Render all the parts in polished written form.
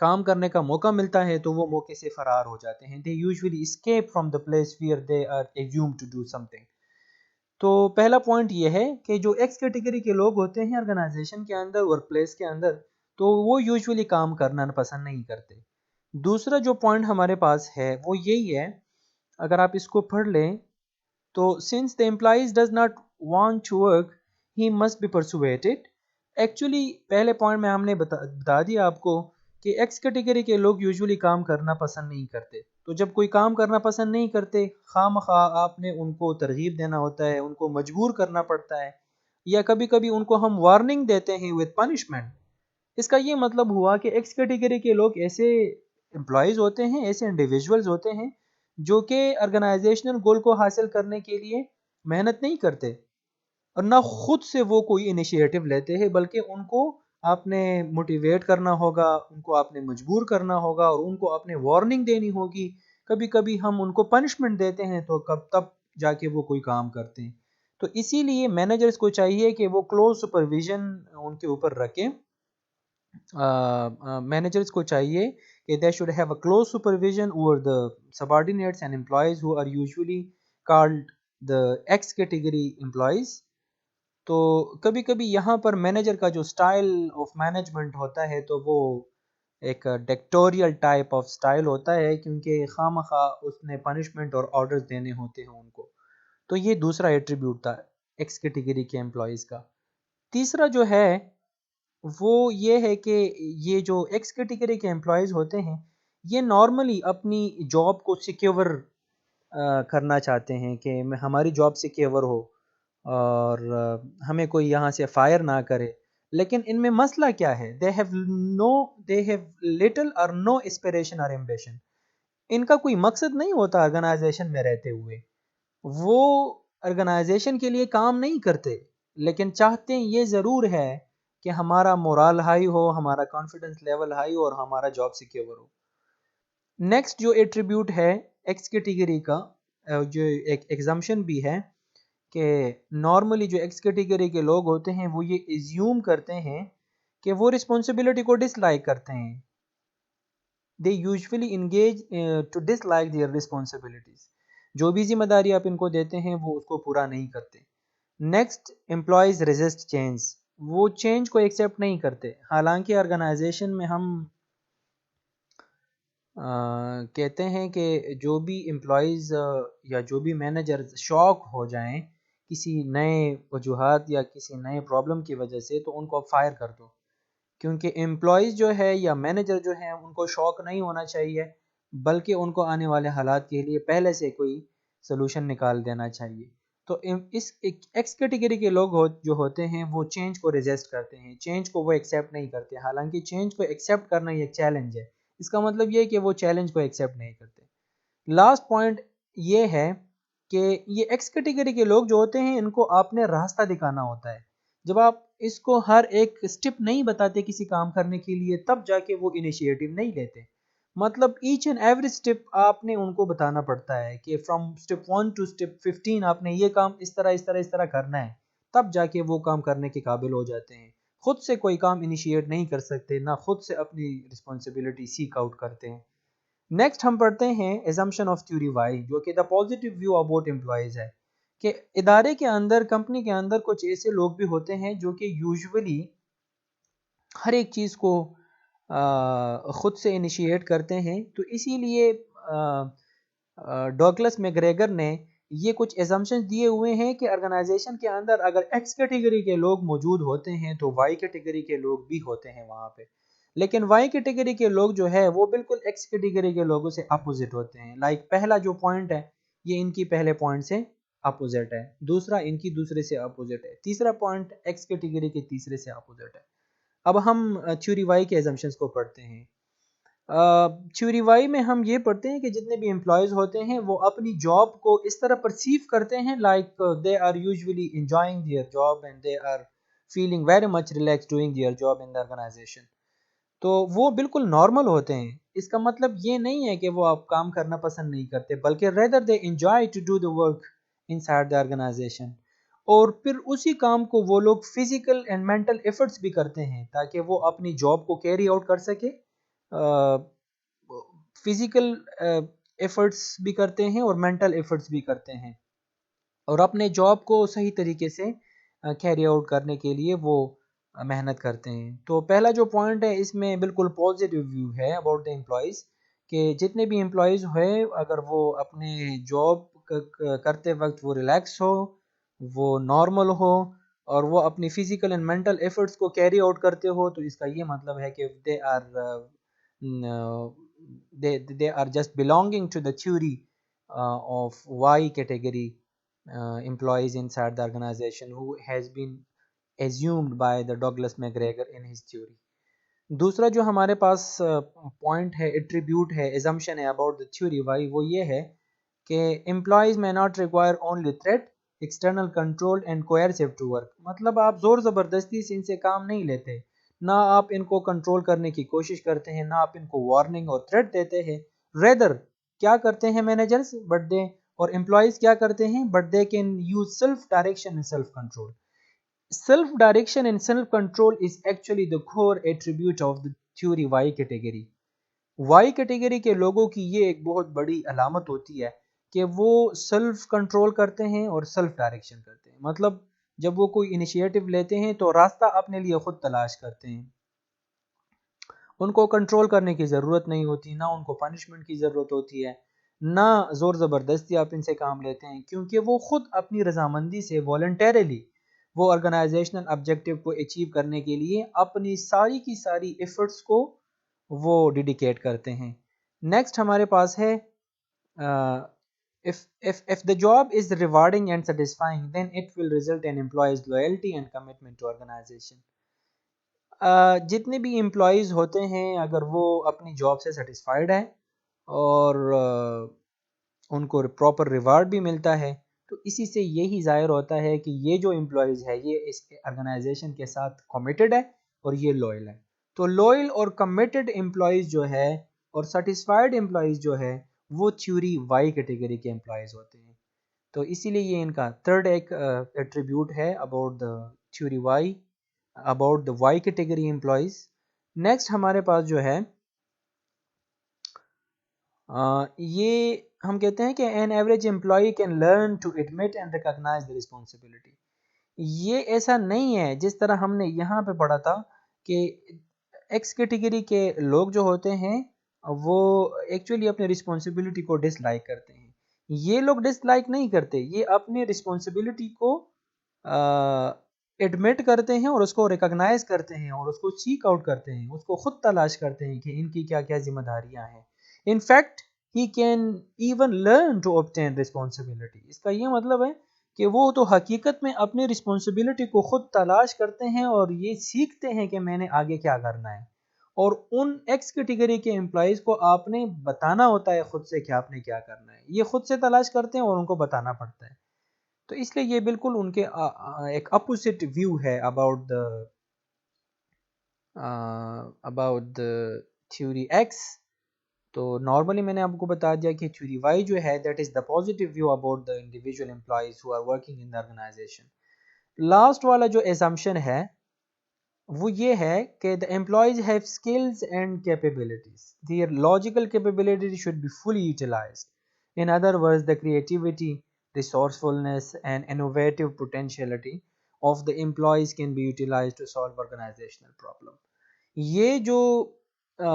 کام کرنے کا موقع ملتا ہے تو وہ موقع سے فرار ہو جاتے ہیں. They usually escape from the place where they are assume to do something. تو پہلا پوائنٹ یہ ہے کہ جو ایکس کیٹیگری کے لوگ ہوتے ہیں آرگنائزیشن کے اندر ورک پلیس کے اندر تو وہ یوزلی کام کرنا پسند نہیں کرتے. دوسرا جو پوائنٹ ہمارے پاس ہے وہ یہی ہے، اگر آپ اس کو پڑھ لیں تو since the employees does not want to work he must be persuaded. Actually پہلے پوائنٹ میں ہم نے بتا دیا آپ کو کہ ایکس کیٹیگری کے لوگ یوزلی کام کرنا پسند نہیں کرتے. تو جب کوئی کام کرنا پسند نہیں کرتے خواہ مخواہ آپ نے ان کو ترغیب دینا ہوتا ہے، ان کو مجبور کرنا پڑتا ہے، یا کبھی کبھی ان کو ہم وارننگ دیتے ہیں with punishment. اس کا یہ مطلب ہوا کہ ایکس کیٹیگری کے لوگ ایسے امپلائیز ہوتے ہیں، ایسے انڈیویژولز ہوتے ہیں جو کہ آرگنائزیشنل گول کو حاصل کرنے کے لیے محنت نہیں کرتے اور نہ خود سے وہ کوئی انیشیٹو لیتے ہیں، بلکہ ان کو آپ نے موٹیویٹ کرنا ہوگا، ان کو آپ نے مجبور کرنا ہوگا اور ان کو آپ نے وارننگ دینی ہوگی. کبھی کبھی ہم ان کو پنشمنٹ دیتے ہیں تو تب جا کے وہ کوئی کام کرتے ہیں. تو اسی لیے مینیجرز کو چاہیے کہ وہ کلوز سپرویژن ان کے اوپر رکھیں. مینیجرز کو چاہیے کہ they should have a close supervision over the subordinates and employees who are usually called the X category employees. تو کبھی کبھی یہاں پر مینیجر کا جو سٹائل آف مینجمنٹ ہوتا ہے تو وہ ایک ڈکٹوریل ٹائپ آف سٹائل ہوتا ہے، کیونکہ خواہ مخواہ اس نے پنشمنٹ اور آرڈرز دینے ہوتے ہیں ان کو. تو یہ دوسرا ایٹریبیوٹ تھا ایکس کیٹیگری کے امپلائیز کا. تیسرا جو ہے وہ یہ ہے کہ یہ جو ایکس کیٹیگری کے امپلائیز ہوتے ہیں یہ نارملی اپنی جاب کو سیکیور کرنا چاہتے ہیں کہ ہماری جاب سیکیور ہو اور ہمیں کوئی یہاں سے فائر نہ کرے. لیکن ان میں مسئلہ کیا ہے؟ they have little or no aspiration or ambition. ان کا کوئی مقصد نہیں ہوتا آرگنائزیشن میں رہتے ہوئے، وہ آرگنائزیشن کے لیے کام نہیں کرتے، لیکن چاہتے ہیں یہ ضرور ہے کہ ہمارا مورال ہائی ہو، ہمارا کانفیڈنس لیول ہائی ہو اور ہمارا جاب سیکیور ہو. نیکسٹ جو ایٹریبیوٹ ہے ایکس کیٹیگری کا، جو ایک ایگزمپشن بھی ہے کہ نارملی جو ایکس کیٹیگری کے لوگ ہوتے ہیں وہ یہ ایزیوم کرتے ہیں کہ وہ رسپانسبلٹی کو ڈس لائک کرتے ہیں. They usually engage to dislike their responsibilities. جو بھی ذمہ داری آپ ان کو دیتے ہیں وہ اس کو پورا نہیں کرتے. Next employees resist change. وہ چینج کو ایکسیپٹ نہیں کرتے. حالانکہ آرگنائزیشن میں ہم کہتے ہیں کہ جو بھی امپلائیز یا جو بھی مینیجر شاک ہو جائیں کسی نئے وجوہات یا کسی نئے پرابلم کی وجہ سے تو ان کو فائر کر دو، کیونکہ امپلائیز جو ہے یا مینیجر جو ہے ان کو شاک نہیں ہونا چاہیے، بلکہ ان کو آنے والے حالات کے لیے پہلے سے کوئی سلوشن نکال دینا چاہیے. تو اس ایکس کیٹیگری کے لوگ جو ہوتے ہیں وہ چینج کو ریزسٹ کرتے ہیں، چینج کو وہ ایکسیپٹ نہیں کرتے. حالانکہ چینج کو ایکسیپٹ کرنا یہ چیلنج ہے، اس کا مطلب یہ کہ وہ چیلنج کو ایکسیپٹ نہیں کرتے. لاسٹ پوائنٹ یہ ہے کہ یہ ایکس کیٹیگری کے لوگ جو ہوتے ہیں ان کو آپ نے راستہ دکھانا ہوتا ہے. جب آپ اس کو ہر ایک سٹیپ نہیں بتاتے کسی کام کرنے کے لیے تب جا کے وہ انیشیٹو نہیں لیتے. مطلب ایچ اینڈ ایوری سٹیپ آپ نے ان کو بتانا پڑتا ہے کہ فرام سٹیپ 1 ٹو سٹیپ 15 آپ نے یہ کام اس طرح کرنا ہے، تب جا کے وہ کام کرنے کے قابل ہو جاتے ہیں. خود سے کوئی کام انیشیٹ نہیں کر سکتے، نہ خود سے اپنی رسپانسبلٹی سیک آؤٹ کرتے ہیں. نیکسٹ ہم پڑھتے ہیں assumption of theory Y، جو کہ the positive view about employees ہے کہ ادارے کے اندر، کمپنی کے اندر کچھ ایسے لوگ بھی ہوتے ہیں جو کہ یوزولی ہر ایک چیز کو خود سے انیشیٹ کرتے ہیں. تو اسی لیے ڈوگلس میگریگر نے یہ کچھ assumptions دیے ہوئے ہیں کہ آرگنائزیشن کے اندر اگر ایکس کیٹیگری کے لوگ موجود ہوتے ہیں تو وائی کیٹیگری کے لوگ بھی ہوتے ہیں وہاں پہ. لیکن وائی کیٹیگری کے لوگ جو ہے وہ بالکل ایکس کیٹیگری کے لوگوں سے اپوزٹ ہوتے ہیں. لائک پہلا جو پوائنٹ ہے یہ ان کی پہلے پوائنٹ سے اپوزٹ ہے، دوسرا ان کی دوسرے سے اپوزٹ ہے، تیسرا پوائنٹ ایکس کیٹیگری کے تیسرے سے اپوزٹ ہے. اب ہم تھیوری وائی کے ایزمپشنز کو پڑھتے ہیں. تھیوری وائی میں ہم یہ پڑھتے ہیں کہ جتنے بھی امپلائیز ہوتے ہیں وہ اپنی جاب کو اس طرح پرسیو کرتے ہیں like they are usually enjoying their job and they are feeling very much relax doing their job in the organisation. تو وہ بالکل نارمل ہوتے ہیں. اس کا مطلب یہ نہیں ہے کہ وہ آپ کام کرنا پسند نہیں کرتے، بلکہ rather they enjoy to do the work inside the organisation. اور پھر اسی کام کو وہ لوگ فزیکل اینڈ مینٹل ایفرٹس بھی کرتے ہیں تاکہ وہ اپنی جاب کو کیری آؤٹ کر سکے فزیکل ایفرٹس بھی کرتے ہیں اور مینٹل ایفرٹس بھی کرتے ہیں، اور اپنے جاب کو صحیح طریقے سے کیری آؤٹ کرنے کے لیے وہ محنت کرتے ہیں۔ تو پہلا جو پوائنٹ ہے اس میں بالکل پازیٹیو ویو ہے اباؤٹ دا امپلائیز، کہ جتنے بھی امپلائیز ہیں اگر وہ اپنے جاب کرتے وقت وہ ریلیکس ہو، وہ نارمل ہو، اور وہ اپنی فزیکل اینڈ مینٹل ایفرٹس کو کیری آؤٹ کرتے ہو، تو اس کا یہ مطلب ہے کہ they are just belonging to the theory of Y category employees inside the organization who has been assumed by the Douglas McGregor in his theory۔ دوسرا جو ہمارے پاس پوائنٹ ہے، ایٹریبیوٹ ہے، ایزمپشن ہے اباؤٹ دا تھیوری وائی، وہ یہ ہے کہ employees may not require only threat external control and coercive to work۔ مطلب آپ زور زبردستی سے ان سے کام نہیں لیتے، نہ آپ ان کو کنٹرول کرنے کی کوشش کرتے ہیں، نہ آپ ان کو وارننگ اور تھریٹ دیتے ہیں۔ ریدر کیا کرتے ہیں مینیجرز بٹ دے اور امپلائیز کیا کرتے ہیں but they can use self direction and self control. Self direction and self control is actually the core attribute of the theory Y category۔ Y category کے لوگوں کی یہ ایک بہت بڑی علامت ہوتی ہے کہ وہ سیلف کنٹرول کرتے ہیں اور سیلف ڈائریکشن کرتے ہیں۔ مطلب جب وہ کوئی انیشیٹو لیتے ہیں تو راستہ اپنے لیے خود تلاش کرتے ہیں، ان کو کنٹرول کرنے کی ضرورت نہیں ہوتی، نہ ان کو پنشمنٹ کی ضرورت ہوتی ہے، نہ زور زبردستی آپ ان سے کام لیتے ہیں، کیونکہ وہ خود اپنی رضامندی سے والنٹیرلی وہ آرگنائزیشنل آبجیکٹیو کو اچیو کرنے کے لیے اپنی ساری کی ساری ایفرٹس کو وہ ڈیڈیکیٹ کرتے ہیں۔ نیکسٹ ہمارے پاس ہے if the job is rewarding and satisfying then it will result in employees loyalty and commitment to organization۔ جتنے بھی امپلائیز ہوتے ہیں اگر وہ اپنی جاب سے سیٹسفائیڈ ہیں اور ان کو پراپر ریوارڈ بھی ملتا ہے، تو اسی سے یہی ظاہر ہوتا ہے کہ یہ جو امپلائیز ہے یہ اس آرگنائزیشن کے ساتھ کمیٹڈ ہے اور یہ لوئل ہے۔ تو لوئل اور کمیٹڈ امپلائیز جو ہے اور سیٹسفائیڈ امپلائیز جو ہے وہ تھیوری وائی کیٹیگری کے امپلائیز ہوتے ہیں۔ تو اسی لیے یہ ان کا تھرڈ ایک ایٹریبیوٹ ہے about the theory Y, about the Y category employees. Next ہمارے پاس جو ہے یہ ہم کہتے ہیں کہ an average employee can learn to admit and recognise the responsibility. یہ ایسا نہیں ہے جس طرح ہم نے یہاں پہ پڑھا تھا کہ ایکس کیٹیگری کے لوگ جو ہوتے ہیں وہ ایکچولی اپنے رسپانسبلٹی کو ڈس لائک کرتے ہیں۔ یہ لوگ ڈس لائک نہیں کرتے، یہ اپنی رسپانسبلٹی کو ایڈمٹ کرتے ہیں اور اس کو ریکگنائز کرتے ہیں اور اس کو سیک آؤٹ کرتے ہیں، اس کو خود تلاش کرتے ہیں کہ ان کی کیا کیا ذمہ داریاں ہیں۔ In fact, he can even learn to obtain responsibility۔ اس کا یہ مطلب ہے کہ وہ تو حقیقت میں اپنی رسپانسبلٹی کو خود تلاش کرتے ہیں اور یہ سیکھتے ہیں کہ میں نے آگے کیا کرنا ہے، اور ان ایکس کیٹیگری کے امپلائیز کو آپ نے بتانا ہوتا ہے خود سے کہ آپ نے کیا کرنا ہے، یہ خود سے تلاش کرتے ہیں اور ان کو بتانا پڑتا ہے۔ تو اس لیے یہ بالکل ان کے ایک اپوزٹ ویو ہے اباؤٹ دا تھیوری ایکس۔ تو نارملی میں نے آپ کو بتا دیا کہ تھیوری وائی جو ہے that is the positive view about the individual employees who are working in the organisation. Last والا جو ایزمپشن ہے وہ یہ ہے کہ the employees have skills and capabilities, their logical capability should be fully utilised. In other words the creativity, resourcefulness and innovative potentiality of the employees can be utilised to solve organisational problem. یہ جو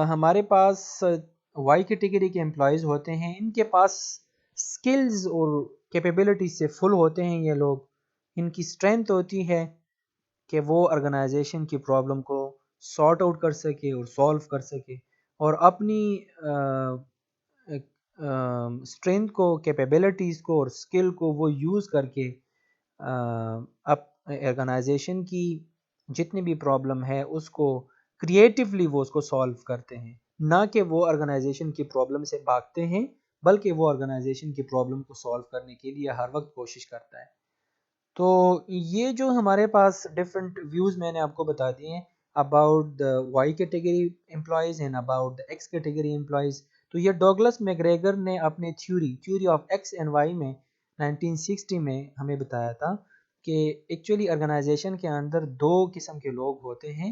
ہمارے پاس Y category کے employees ہوتے ہیں ان کے پاس skills اور capability سے فل ہوتے ہیں، یہ لوگ ان کی اسٹرینتھ ہوتی ہے کہ وہ آرگنائزیشن کی پرابلم کو سارٹ آؤٹ کر سکے اور سالو کر سکے، اور اپنی اسٹرینتھ کو، کیپیبلٹیز کو اور اسکل کو وہ یوز کر کے آرگنائزیشن کی جتنی بھی پرابلم ہے اس کو کریٹیولی وہ اس کو سالو کرتے ہیں، نہ کہ وہ آرگنائزیشن کی پرابلم سے بھاگتے ہیں بلکہ وہ آرگنائزیشن کی پرابلم کو سالو کرنے کے لیے ہر وقت کوشش کرتا ہے۔ تو یہ جو ہمارے پاس ڈفرینٹ ویوز میں نے آپ کو بتا دیے ہیں about the Y category employees and about the X category employees, تو یہ ڈوگلس میگریگر نے اپنے theory of X and Y میں 1960 میں ہمیں بتایا تھا کہ ایکچولی آرگنائزیشن کے اندر دو قسم کے لوگ ہوتے ہیں،